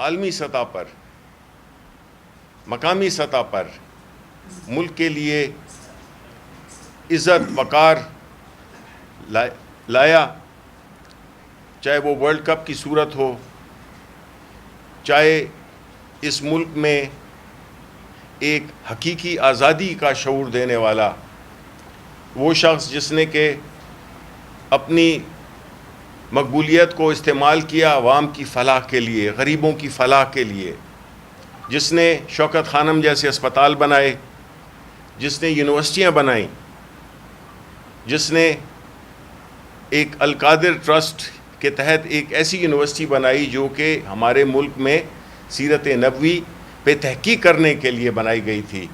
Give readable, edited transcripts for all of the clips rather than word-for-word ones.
عالمی سطح پر، مقامی سطح پر ملک کے لیے عزت وقار لایا، چاہے وہ ورلڈ کپ کی صورت ہو، چاہے اس ملک میں ایک حقیقی آزادی کا شعور دینے والا وہ شخص جس نے کہ اپنی مقبولیت کو استعمال کیا عوام کی فلاح کے لیے، غریبوں کی فلاح کے لیے، جس نے شوکت خانم جیسے اسپتال بنائے، جس نے یونیورسٹیاں بنائیں، جس نے ایک القادر ٹرسٹ کے تحت ایک ایسی یونیورسٹی بنائی جو کہ ہمارے ملک میں سیرت نبوی پہ تحقیق کرنے کے لیے بنائی گئی تھی،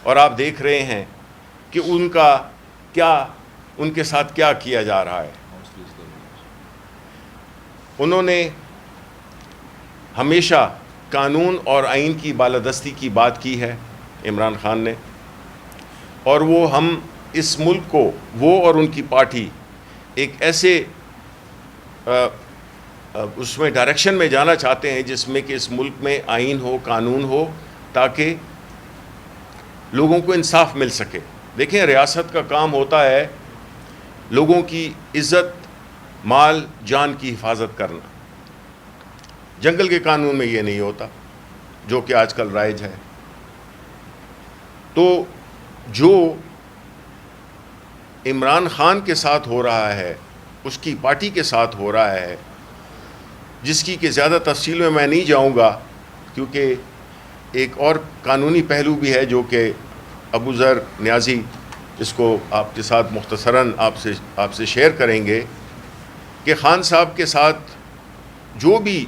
اور آپ دیکھ رہے ہیں کہ ان کے ساتھ کیا کیا جا رہا ہے۔ انہوں نے ہمیشہ قانون اور آئین کی بالادستی کی بات کی ہے عمران خان نے، اور وہ ہم اس ملک کو، وہ اور ان کی پارٹی ایک ایسے اس میں ڈائریکشن میں جانا چاہتے ہیں جس میں کہ اس ملک میں آئین ہو، قانون ہو، تاکہ لوگوں کو انصاف مل سکے۔ دیکھیں، ریاست کا کام ہوتا ہے لوگوں کی عزت، مال، جان کی حفاظت کرنا۔ جنگل کے قانون میں یہ نہیں ہوتا جو کہ آج کل رائج ہے۔ تو جو عمران خان کے ساتھ ہو رہا ہے، اس کی پارٹی کے ساتھ ہو رہا ہے، جس کی کہ زیادہ تفصیل میں نہیں جاؤں گا کیونکہ ایک اور قانونی پہلو بھی ہے جو کہ ابو ذر نیازی اس کو آپ کے ساتھ مختصراً آپ سے شیئر کریں گے کہ خان صاحب کے ساتھ جو بھی،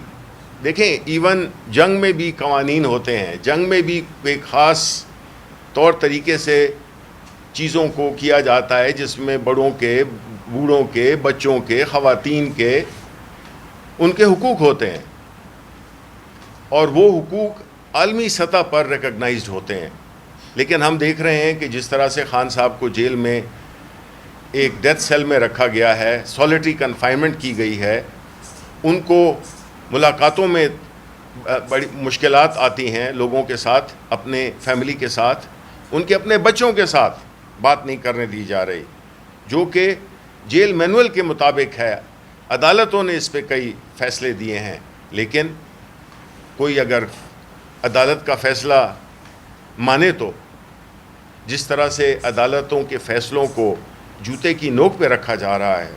دیکھیں، ایون جنگ میں بھی قوانین ہوتے ہیں، جنگ میں بھی ایک خاص طور طریقے سے چیزوں کو کیا جاتا ہے جس میں بڑوں کے، بوڑھوں کے، بچوں کے، خواتین کے، ان کے حقوق ہوتے ہیں، اور وہ حقوق عالمی سطح پر ریکگنائزڈ ہوتے ہیں۔ لیکن ہم دیکھ رہے ہیں کہ جس طرح سے خان صاحب کو جیل میں ایک ڈیتھ سیل میں رکھا گیا ہے، سولیٹری کنفائنمنٹ کی گئی ہے، ان کو ملاقاتوں میں بڑی مشکلات آتی ہیں لوگوں کے ساتھ، اپنے فیملی کے ساتھ، ان کے اپنے بچوں کے ساتھ بات نہیں کرنے دی جا رہی، جو کہ جیل مینول کے مطابق ہے۔ عدالتوں نے اس پہ کئی فیصلے دیے ہیں، لیکن کوئی اگر عدالت کا فیصلہ مانے تو جس طرح سے عدالتوں کے فیصلوں کو جوتے کی نوک پہ رکھا جا رہا ہے،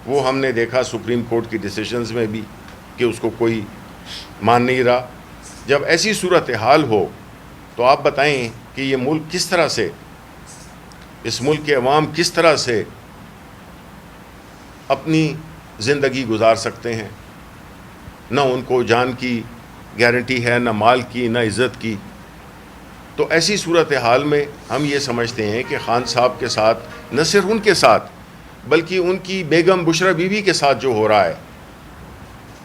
وہ ہم نے دیکھا سپریم کورٹ کی ڈیسیشنز میں بھی کہ اس کو کوئی مان نہیں رہا۔ جب ایسی صورتحال ہو تو آپ بتائیں کہ یہ ملک کس طرح سے، اس ملک کے عوام کس طرح سے اپنی زندگی گزار سکتے ہیں؟ نہ ان کو جان کی گارنٹی ہے، نہ مال کی، نہ عزت کی۔ تو ایسی صورتحال میں ہم یہ سمجھتے ہیں کہ خان صاحب کے ساتھ، نہ صرف ان کے ساتھ بلکہ ان کی بیگم بشرا بی بی کے ساتھ جو ہو رہا ہے،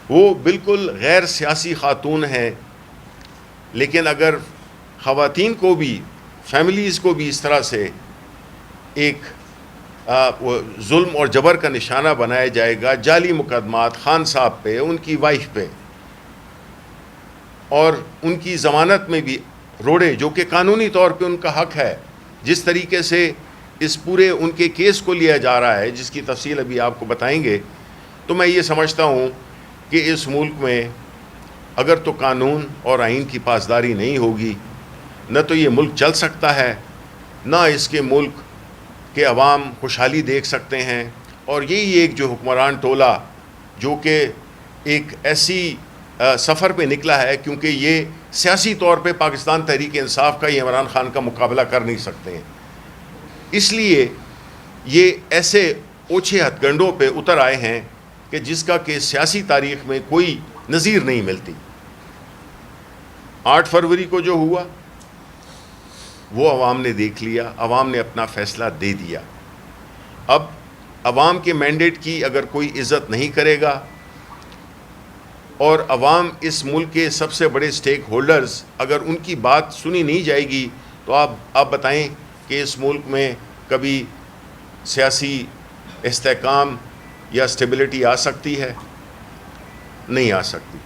وہ بالکل غیر سیاسی خاتون ہیں، لیکن اگر خواتین کو بھی، فیملیز کو بھی اس طرح سے ایک ظلم اور جبر کا نشانہ بنایا جائے گا، جعلی مقدمات خان صاحب پہ، ان کی وائف پہ، اور ان کی ضمانت میں بھی روڑے، جو کہ قانونی طور پہ ان کا حق ہے، جس طریقے سے اس پورے ان کے کیس کو لیا جا رہا ہے، جس کی تفصیل ابھی آپ کو بتائیں گے، تو میں یہ سمجھتا ہوں کہ اس ملک میں اگر تو قانون اور آئین کی پاسداری نہیں ہوگی، نہ تو یہ ملک چل سکتا ہے، نہ اس کے ملک کے عوام خوشحالی دیکھ سکتے ہیں۔ اور یہی ایک جو حکمران ٹولہ جو کہ ایک ایسی سفر پہ نکلا ہے، کیونکہ یہ سیاسی طور پہ پاکستان تحریک انصاف کا، یہ عمران خان کا مقابلہ کر نہیں سکتے ہیں، اس لیے یہ ایسے اوچھے ہتھ گنڈوں پہ اتر آئے ہیں کہ جس کا کہ سیاسی تاریخ میں کوئی نظیر نہیں ملتی۔ 8 فروری کو جو ہوا وہ عوام نے دیکھ لیا، عوام نے اپنا فیصلہ دے دیا۔ اب عوام کے مینڈیٹ کی اگر کوئی عزت نہیں کرے گا، اور عوام اس ملک کے سب سے بڑے سٹیک ہولڈرز اگر ان کی بات سنی نہیں جائے گی، تو آپ بتائیں کہ اس ملک میں کبھی سیاسی استحکام یا اسٹیبلٹی آ سکتی ہے؟ نہیں آ سکتی۔